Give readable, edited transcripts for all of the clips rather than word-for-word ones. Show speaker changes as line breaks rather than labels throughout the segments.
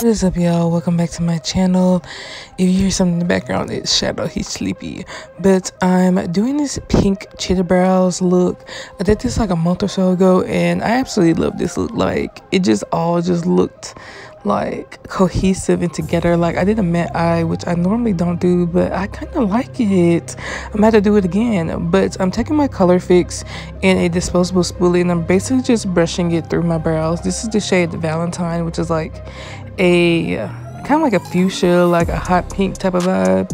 What is up, y'all? Welcome back to my channel. If you hear something in the background, it's Shadow. He's sleepy. But I'm doing this pink cheetah brows look. I did this like a month or so ago, and I absolutely love this look. Like, it just all just looked like cohesive and together. Like, I did a matte eye, which I normally don't do, but I kind of like it. I'm gonna have to do it again. But I'm taking my color fix in a disposable spoolie, and I'm basically just brushing it through my brows. This is the shade Valentine, which is like a kind of like a fuchsia, like a hot pink type of vibe.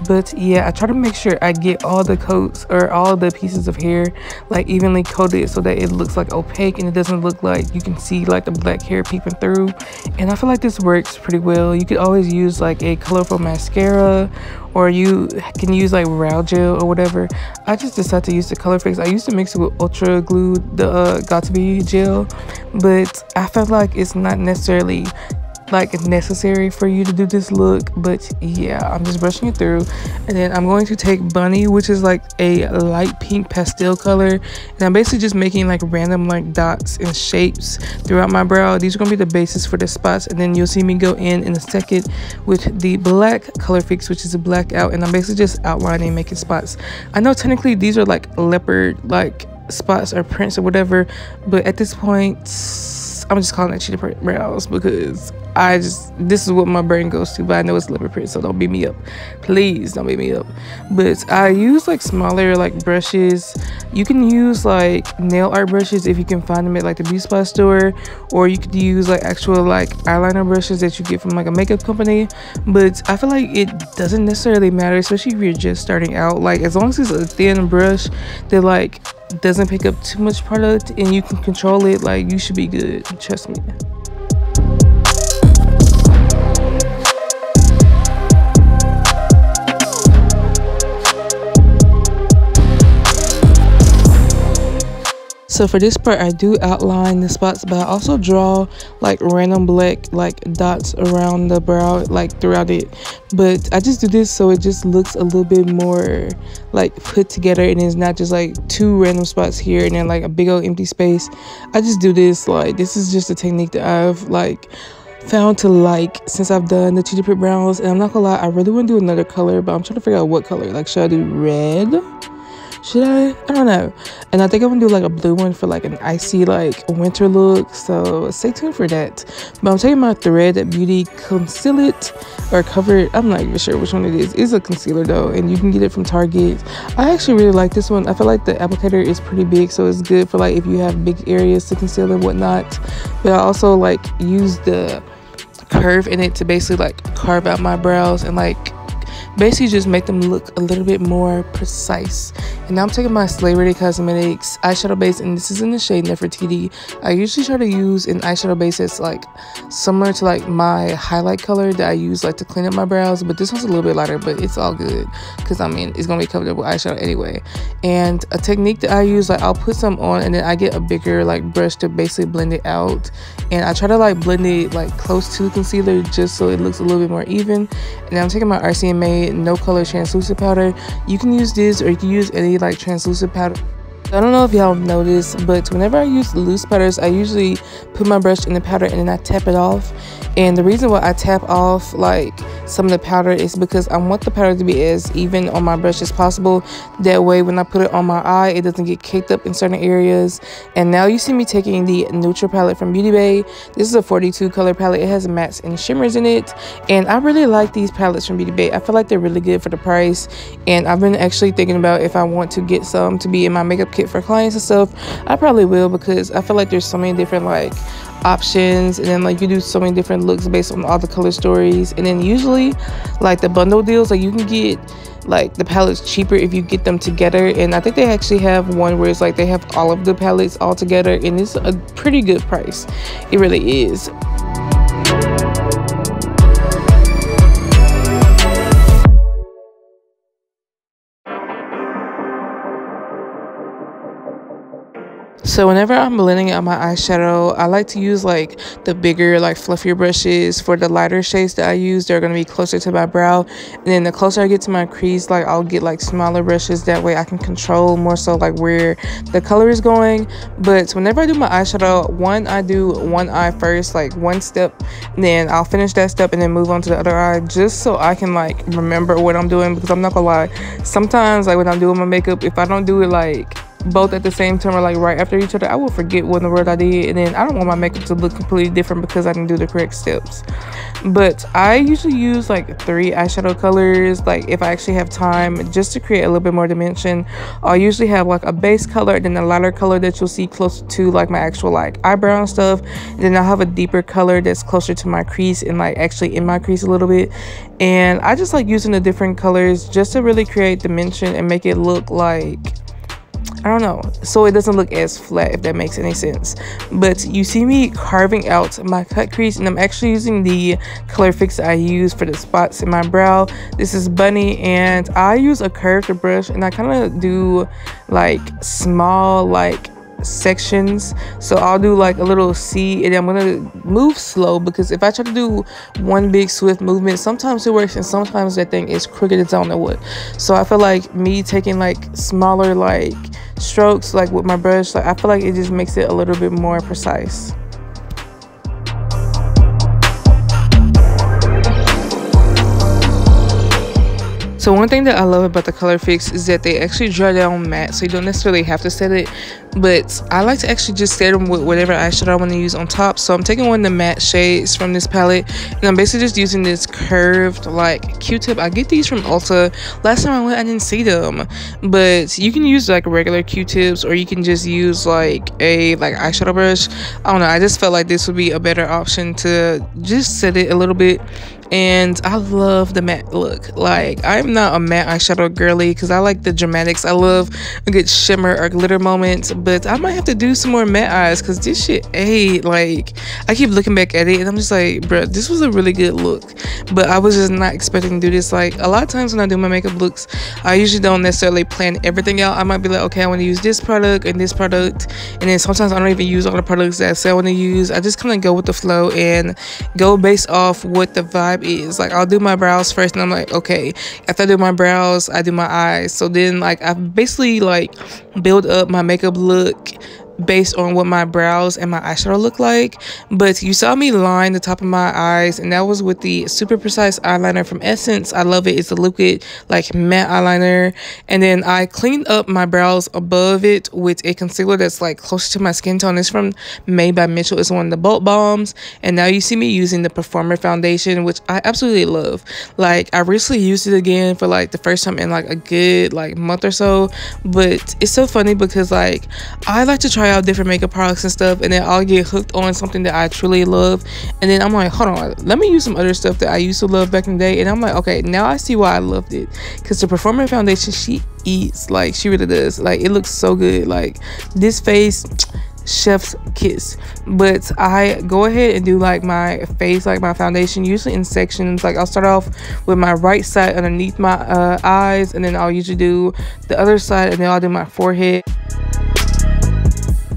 But yeah, I try to make sure I get all the coats or all the pieces of hair like evenly coated so that it looks like opaque and it doesn't look like you can see like the black hair peeping through. And I feel like this works pretty well. You could always use like a colorful mascara, or you can use like brow gel or whatever. I just decided to use the color fix. I used to mix it with ultra glue, the Got2b gel, but I felt like it's not necessarily like it's necessary for you to do this look. But yeah, I'm just brushing it through, and then I'm going to take Bunny, which is like a light pink pastel color, and I'm basically just making like random like dots and shapes throughout my brow. These are gonna be the basis for the spots, and then you'll see me go in a second with the black color fix, which is a black out, and I'm basically just outlining, making spots. I know technically these are like leopard like spots or prints or whatever, but at this point I'm just calling it cheetah brows because this is what my brain goes to. But I know it's leopard print, so don't beat me up, please don't beat me up. But I use like smaller like brushes. You can use like nail art brushes if you can find them at like the beauty supply store, or you could use like actual like eyeliner brushes that you get from like a makeup company. But I feel like it doesn't necessarily matter, especially if you're just starting out. Like, as long as it's a thin brush that like doesn't pick up too much product and you can control it, like, you should be good, trust me. So for this part, I do outline the spots, but I also draw like random black like dots around the brow, like throughout it. But I just do this so it just looks a little bit more like put together, and it's not just like two random spots here and then like a big old empty space. I just do this, like, this is just a technique that I've like found to like since I've done the cheetah print brows. And I'm not gonna lie, I really want to do another color, but I'm trying to figure out what color. Like, should I do red? Should I don't know. And I think I'm gonna do like a blue one for like an icy like winter look, so stay tuned for that. But I'm taking my Thread Beauty Conceal It or Cover It, I'm not even sure which one it is. It's a concealer though, and you can get it from Target. I actually really like this one. I feel like the applicator is pretty big, so it's good for like if you have big areas to conceal and whatnot. But I also like use the curve in it to basically like carve out my brows and like basically just make them look a little bit more precise. And now I'm taking my Slay Ready Cosmetics eyeshadow base, and this is in the shade Nefertiti. I usually try to use an eyeshadow base that's like similar to like my highlight color that I use like to clean up my brows, but this one's a little bit lighter, but it's all good because I mean it's gonna be covered up with eyeshadow anyway. And a technique that I use, like, I'll put some on and then I get a bigger like brush to basically blend it out, and I try to like blend it like close to the concealer just so it looks a little bit more even. And then I'm taking my RCMA No Color Translucent Powder. You can use this, or you can use any like translucent powder. I don't know if y'all noticed, but whenever I use loose powders, I usually put my brush in the powder and then I tap it off. And the reason why I tap off like some of the powder is because I want the powder to be as even on my brush as possible. That way when I put it on my eye, it doesn't get caked up in certain areas. And now you see me taking the Neutral palette from Beauty Bay. This is a 42 color palette. It has mattes and shimmers in it, and I really like these palettes from Beauty Bay. I feel like they're really good for the price, and I've been actually thinking about if I want to get some to be in my makeup kit for clients and stuff. I probably will, because I feel like there's so many different like options, and then like you do so many different looks based on all the color stories. And then usually like the bundle deals, like you can get like the palettes cheaper if you get them together. And I think they actually have one where it's like they have all of the palettes all together, and it's a pretty good price. It really is. So whenever I'm blending out my eyeshadow, I like to use like the bigger, like fluffier brushes. For the lighter shades that I use, they're going to be closer to my brow. And then the closer I get to my crease, like I'll get like smaller brushes. That way I can control more so like where the color is going. But whenever I do my eyeshadow, I do one eye first, like one step. And then I'll finish that step and then move on to the other eye, just so I can like remember what I'm doing. Because I'm not gonna lie, sometimes like when I'm doing my makeup, if I don't do it like both at the same time or like right after each other, I will forget what in the world I did, and then I don't want my makeup to look completely different because I didn't do the correct steps. But I usually use like 3 eyeshadow colors, like if I actually have time, just to create a little bit more dimension. I'll usually have like a base color and then a lighter color that you'll see closer to like my actual like eyebrow and stuff, and then I'll have a deeper color that's closer to my crease and like actually in my crease a little bit. And I just like using the different colors just to really create dimension and make it look like, I don't know, so it doesn't look as flat, if that makes any sense. But you see me carving out my cut crease, and I'm actually using the color fix I use for the spots in my brow. This is Bunny, and I use a curved brush, and I kind of do like small like sections. So I'll do like a little C, and I'm gonna move slow, because if I try to do one big swift movement, sometimes it works and sometimes that thing is crooked as I don't know what. So I feel like me taking like smaller like strokes like with my brush, like I feel like it just makes it a little bit more precise. So one thing that I love about the color fix is that they actually dry down matte, so you don't necessarily have to set it. But I like to actually just set them with whatever eyeshadow I want to use on top. So I'm taking one of the matte shades from this palette, and I'm basically just using this curved like Q-tip. I get these from Ulta. Last time I went, I didn't see them, but you can use like regular Q-tips, or you can just use like a eyeshadow brush. I don't know, I just felt like this would be a better option to just set it a little bit. And I love the matte look. Like, I'm not a matte eyeshadow girly because I like the dramatics. I love a good shimmer or glitter moment, but I might have to do some more matte eyes because this shit ate. Like, I keep looking back at it and I'm just like, bruh, this was a really good look, but I was just not expecting to do this. Like, a lot of times when I do my makeup looks, I usually don't necessarily plan everything out. I might be like, okay, I want to use this product and this product, and then sometimes I don't even use all the products that I say I want to use. I just kind of go with the flow and go based off what the vibe is. Like, I'll do my brows first and I'm like, okay, after I do my brows, I do my eyes. So then like I basically like build up my makeup look based on what my brows and my eyeshadow look like. But you saw me line the top of my eyes, and that was with the Super Precise eyeliner from Essence. I love it. It's a liquid like matte eyeliner. And then I cleaned up my brows above it with a concealer that's like close to my skin tone. It's from Made by Mitchell. It's one of the bulk bombs. And now you see me using the Performer foundation, which I absolutely love. Like, I recently used it again for like the first time in like a good like month or so. But it's so funny because like I like to try out different makeup products and stuff, and then I'll get hooked on something that I truly love, and then I'm like, hold on, let me use some other stuff that I used to love back in the day. And I'm like, okay, now I see why I loved it, because the Performer foundation, she eats. Like, she really does. Like, it looks so good. Like, this face, chef's kiss. But I go ahead and do like my face, like my foundation, usually in sections. Like, I'll start off with my right side underneath my eyes, and then I'll usually do the other side, and then I'll do my forehead.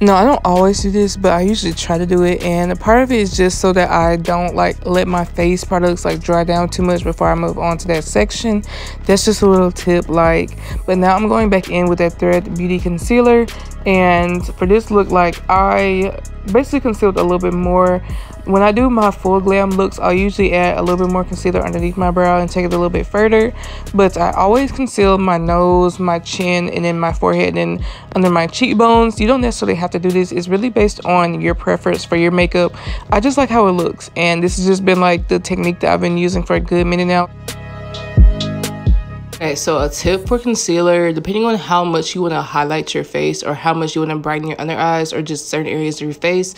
No, I don't always do this, but I usually try to do it, and a part of it is just so that I don't like let my face products like dry down too much before I move on to that section. That's just a little tip. Like, but now I'm going back in with that Thread Beauty concealer, and for this look, like, I basically concealed a little bit more. When I do my full glam looks, I'll usually add a little bit more concealer underneath my brow and take it a little bit further. But I always conceal my nose, my chin, and then my forehead, and then under my cheekbones. You don't necessarily have to do this. It's really based on your preference for your makeup. I just like how it looks, and this has just been like the technique that I've been using for a good minute now. Okay, so a tip for concealer, depending on how much you want to highlight your face or how much you want to brighten your under eyes or just certain areas of your face,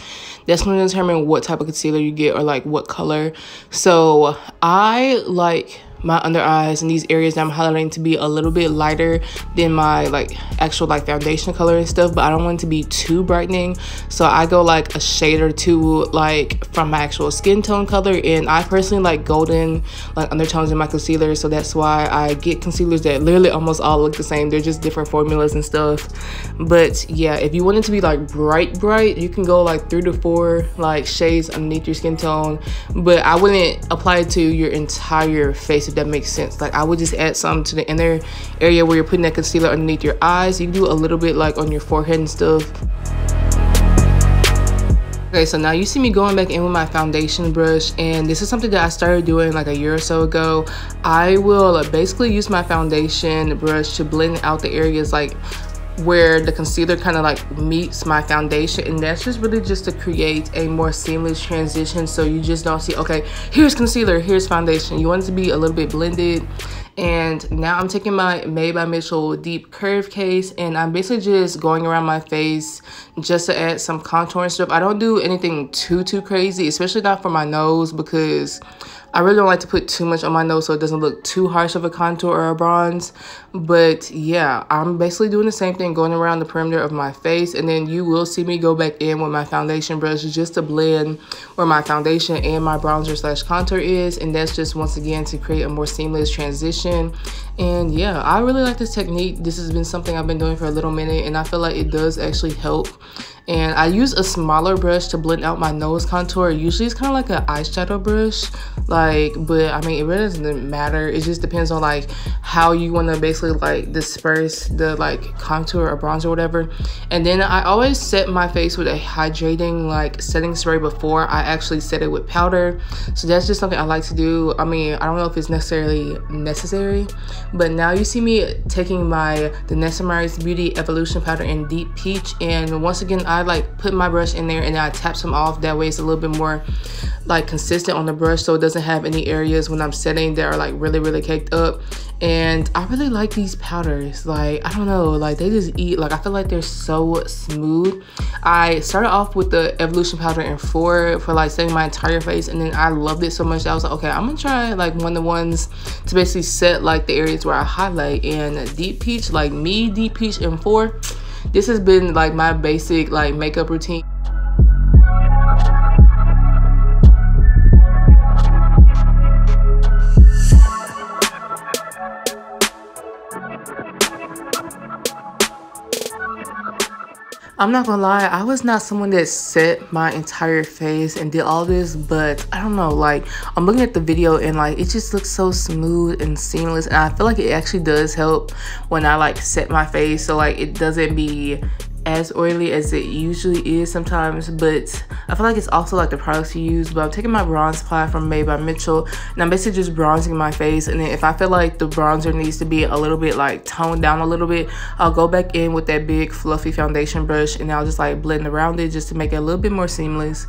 that's going to determine what type of concealer you get or like what color. So I like my under eyes and these areas that I'm highlighting to be a little bit lighter than my like actual like foundation color and stuff, but I don't want it to be too brightening, so I go like a shade or two like from my actual skin tone color. And I personally like golden like undertones in my concealer, so that's why I get concealers that literally almost all look the same. They're just different formulas and stuff. But yeah, if you want it to be like bright, you can go like 3 to 4 like shades underneath your skin tone, but I wouldn't apply it to your entire face, if that makes sense. Like I would just add some to the inner area where you're putting that concealer underneath your eyes. You can do a little bit like on your forehead and stuff. Okay, so now you see me going back in with my foundation brush, and this is something that I started doing like a year or so ago. I will basically use my foundation brush to blend out the areas like where the concealer kind of like meets my foundation, and that's just really just to create a more seamless transition, so you just don't see, okay, here's concealer, here's foundation. You want it to be a little bit blended. And now I'm taking my Made by Mitchell deep curve case, and I'm basically just going around my face just to add some contour and stuff. I don't do anything too crazy, especially not for my nose, because I really don't like to put too much on my nose so it doesn't look too harsh of a contour or a bronze. But yeah, I'm basically doing the same thing, going around the perimeter of my face, and then you will see me go back in with my foundation brush just to blend where my foundation and my bronzer slash contour is. And that's just once again to create a more seamless transition. And yeah, I really like this technique. This has been something I've been doing for a little minute, and I feel like it does actually help. And I use a smaller brush to blend out my nose contour. Usually it's kind of like an eyeshadow brush, like, but I mean, it really doesn't matter. It just depends on like how you want to basically like disperse the like contour or bronzer or whatever. And then I always set my face with a hydrating like setting spray before I actually set it with powder. So that's just something I like to do. I mean, I don't know if it's necessarily necessary, but now you see me taking my the Nessamari's Beauty Evolution powder in Deep Peach, and once again I like put my brush in there and then I tap some off. That way it's a little bit more like consistent on the brush, so it doesn't have any areas when I'm setting that are like really caked up. And I really like these powders. Like, I don't know, like they just eat. Like, I feel like they're so smooth. I started off with the Evolution powder in 4 for like setting my entire face, and then I loved it so much that I was like, okay, I'm gonna try like one of the ones to basically set like the areas where I highlight. And Deep Peach, like me, Deep Peach in 4, this has been like my basic like makeup routine. I'm not gonna lie, I was not someone that set my entire face and did all this, but I don't know, like I'm looking at the video and like it just looks so smooth and seamless, and I feel like it actually does help when I like set my face, so like it doesn't be as oily as it usually is sometimes. But I feel like it's also like the products you use. But I'm taking my bronze pad from Made by Mitchell, and I'm basically just bronzing my face. And then if I feel like the bronzer needs to be a little bit like toned down a little bit, I'll go back in with that big fluffy foundation brush, and I'll just like blend around it just to make it a little bit more seamless.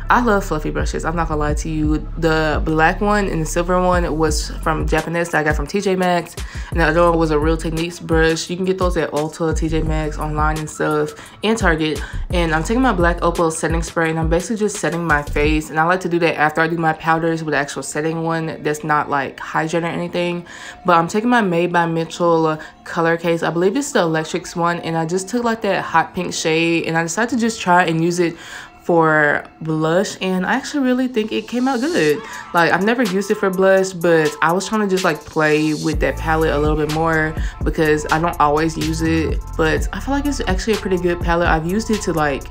I love fluffy brushes, I'm not gonna lie to you. The black one and the silver one was from Japanese that I got from TJ Maxx, and the other one was a Real Techniques brush. You can get those at Ulta, TJ Maxx, online and stuff, and Target. And I'm taking my black opal setting spray, and I'm basically just setting my face, and I like to do that after I do my powders with the actual setting one that's not like hydrating or anything. But I'm taking my Made by Mitchell color case, I believe it's the Electrics one, and I just took like that hot pink shade, and I decided to just try and use it for blush, and I actually really think it came out good. Like, I've never used it for blush, but I was trying to just like play with that palette a little bit more because I don't always use it, but I feel like it's actually a pretty good palette. I've used it to like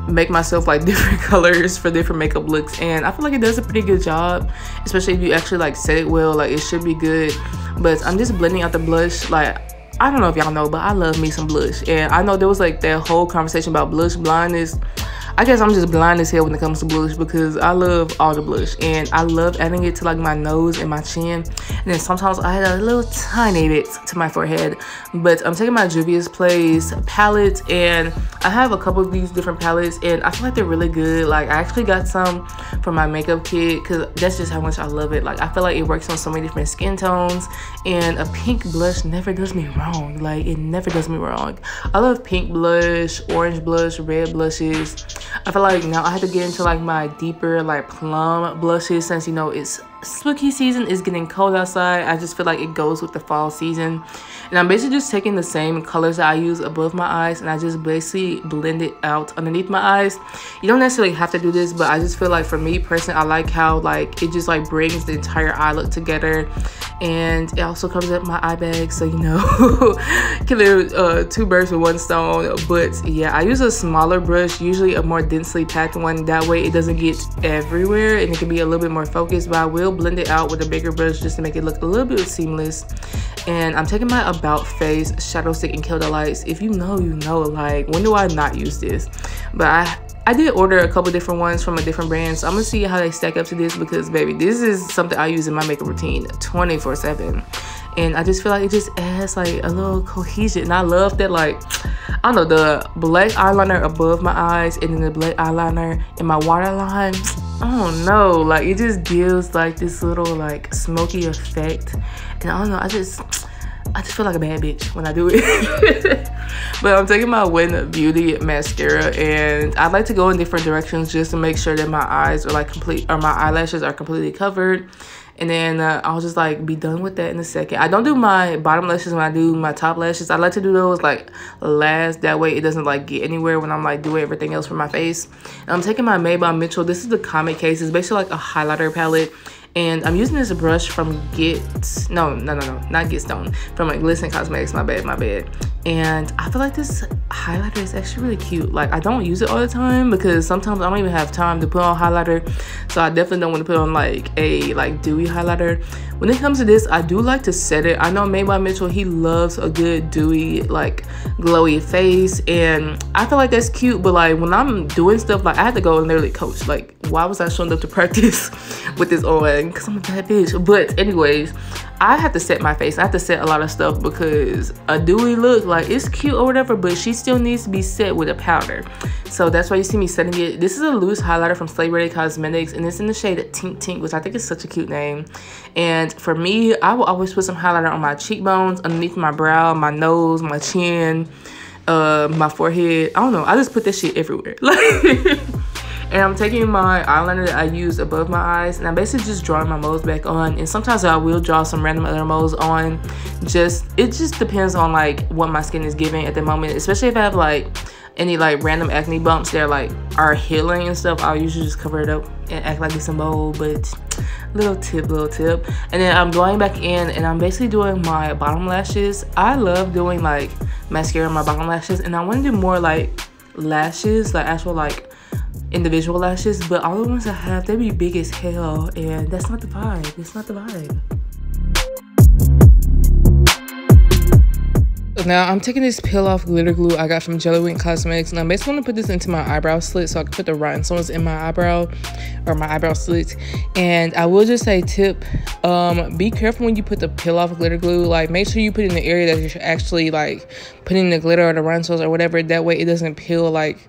make myself like different colors for different makeup looks, and I feel like it does a pretty good job, especially if you actually like set it well. Like, it should be good. But I'm just blending out the blush. Like, I don't know if y'all know, but I love me some blush, and I know there was like that whole conversation about blush blindness. I guess I'm just blind as hell when it comes to blush because I love all the blush, and I love adding it to like my nose and my chin, and then sometimes I add a little tiny bit to my forehead. But I'm taking my Juvia's Place palette, and I have a couple of these different palettes, and I feel like they're really good. Like, I actually got some from my makeup kit because that's just how much I love it. Like, I feel like it works on so many different skin tones, and a pink blush never does me wrong. Like, it never does me wrong. I love pink blush, orange blush, red blushes. I feel like now I have to get into like my deeper like plum blushes, since, you know, it's spooky season is getting cold outside. I just feel like it goes with the fall season. And I'm basically just taking the same colors that I use above my eyes, and I just basically blend it out underneath my eyes. You don't necessarily have to do this, but I just feel like for me personally, I like how like it just like brings the entire eye look together. And it also covers up my eye bag, so you know, killing two birds with one stone. But yeah, I use a smaller brush, usually a more densely packed one. That way it doesn't get everywhere and it can be a little bit more focused. But I will blend it out with a bigger brush just to make it look a little bit seamless. And I'm taking my About Face shadow stick and Kill the Lights. If you know, you know. Like, when do I not use this? But I did order a couple different ones from a different brand, so I'm gonna see how they stack up to this, because baby, this is something I use in my makeup routine 24/7. And I just feel like it just adds like a little cohesion. And I love that, like, I don't know, the black eyeliner above my eyes and then the black eyeliner in my waterline. I don't know, like it just gives like this little like smoky effect. And I don't know, I just feel like a bad bitch when I do it. But I'm taking my Win Beauty mascara, and I like to go in different directions just to make sure that my eyes are like my eyelashes are completely covered. And then I'll just like be done with that in a second. I don't do my bottom lashes when I do my top lashes. I like to do those like last. That way it doesn't like get anywhere when I'm like doing everything else for my face. And I'm taking my Made by Mitchell. This is the Comet case. It's basically like a highlighter palette. And I'm using this brush from not Get Stone, from like Glisten Cosmetics. My bad. And I feel like this highlighter is actually really cute. Like, I don't use it all the time because sometimes I don't even have time to put on highlighter. So I definitely don't want to put on like a dewy highlighter. When it comes to this, I do like to set it. I know Made by Mitchell, he loves a good dewy, like glowy face, and I feel like that's cute. But like when I'm doing stuff, like I had to go and literally coach. Like, why was I showing up to practice with this on? Because I'm a bad bitch. But anyways, I have to set my face. I have to set a lot of stuff because a dewy look, like, it's cute or whatever, but she still needs to be set with a powder. So that's why you see me setting it. This is a loose highlighter from Slay Ready Cosmetics, and it's in the shade Tink Tink, which I think is such a cute name. And for me, I will always put some highlighter on my cheekbones, underneath my brow, my nose, my chin, my forehead. I don't know. I just put this shit everywhere. Like. And I'm taking my eyeliner that I use above my eyes, and I'm basically just drawing my moles back on. And sometimes I will draw some random other moles on. It just depends on like what my skin is giving at the moment. Especially if I have like any like random acne bumps that like are healing and stuff, I'll usually just cover it up and act like it's a mole. But little tip. And then I'm going back in and I'm basically doing my bottom lashes. I love doing like mascara on my bottom lashes, and I want to do more like lashes, like actual like individual lashes, but all the ones I have, they be big as hell, and that's not the vibe. It's not the vibe. Now I'm taking this peel off glitter glue I got from Jelly Cosmetics, and I'm basically going to put this into my eyebrow slit so I can put the rhinestones in my eyebrow, or my eyebrow slits. And I will just say tip, be careful when you put the peel off glitter glue. Like, make sure you put it in the area that you're actually like putting the glitter or the rhinestones or whatever. That way it doesn't peel like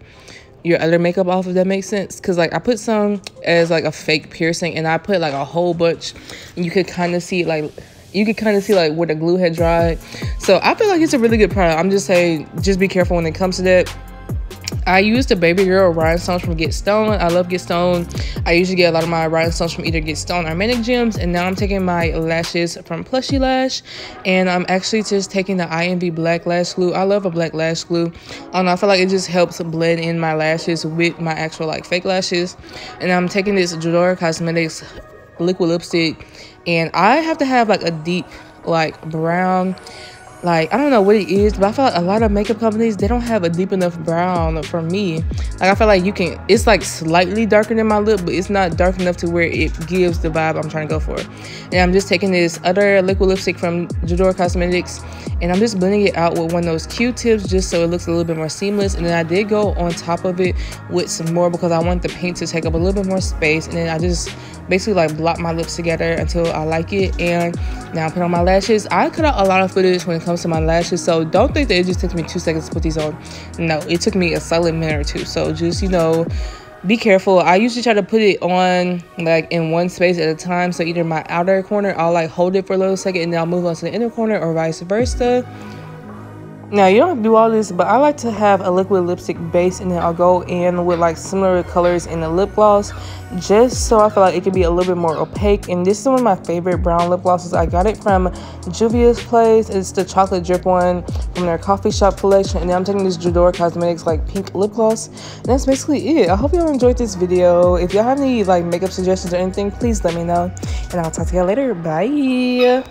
your other makeup off, if that makes sense. Because like I put some as like a fake piercing, and I put like a whole bunch, and you could kind of see like where the glue had dried. So I feel like it's a really good product. I'm just saying, just be careful when it comes to that. I use the Baby Girl rhinestones from Get Stone. I love Get Stone. I usually get a lot of my rhinestones from either Get Stone or Manic Gems. And now I'm taking my lashes from Plushy Lash, and I'm actually just taking the INV Black Lash Glue. I love a black lash glue. I don't know, I feel like it just helps blend in my lashes with my actual like fake lashes. And I'm taking this Grwm Cosmetics liquid lipstick, and I have to have like a deep like brown. Like, I don't know what it is, but I feel like a lot of makeup companies, they don't have a deep enough brown for me. Like, I feel like it's like slightly darker than my lip, but it's not dark enough to where it gives the vibe I'm trying to go for. And I'm just taking this other liquid lipstick from Grwm Cosmetics, and I'm just blending it out with one of those Q-tips just so it looks a little bit more seamless. And then I did go on top of it with some more because I want the paint to take up a little bit more space. And then I just basically like block my lips together until I like it. And now I put on my lashes. I cut out a lot of footage when it comes to my lashes, so don't think that it just took me 2 seconds to put these on. No, it took me a solid minute or two. So just, you know, be careful. I usually try to put it on like in one space at a time. So either my outer corner, I'll like hold it for a little second and then I'll move on to the inner corner, or vice versa. Now you don't have to do all this, but I like to have a liquid lipstick base and then I'll go in with like similar colors in the lip gloss, just so I feel like it could be a little bit more opaque. And this is one of my favorite brown lip glosses. I got it from Juvia's Place. It's the chocolate drip one from their coffee shop collection. And then I'm taking this Jador Cosmetics like pink lip gloss. And that's basically it. I hope y'all enjoyed this video. If y'all have any like makeup suggestions or anything, please let me know. And I'll talk to y'all later. Bye.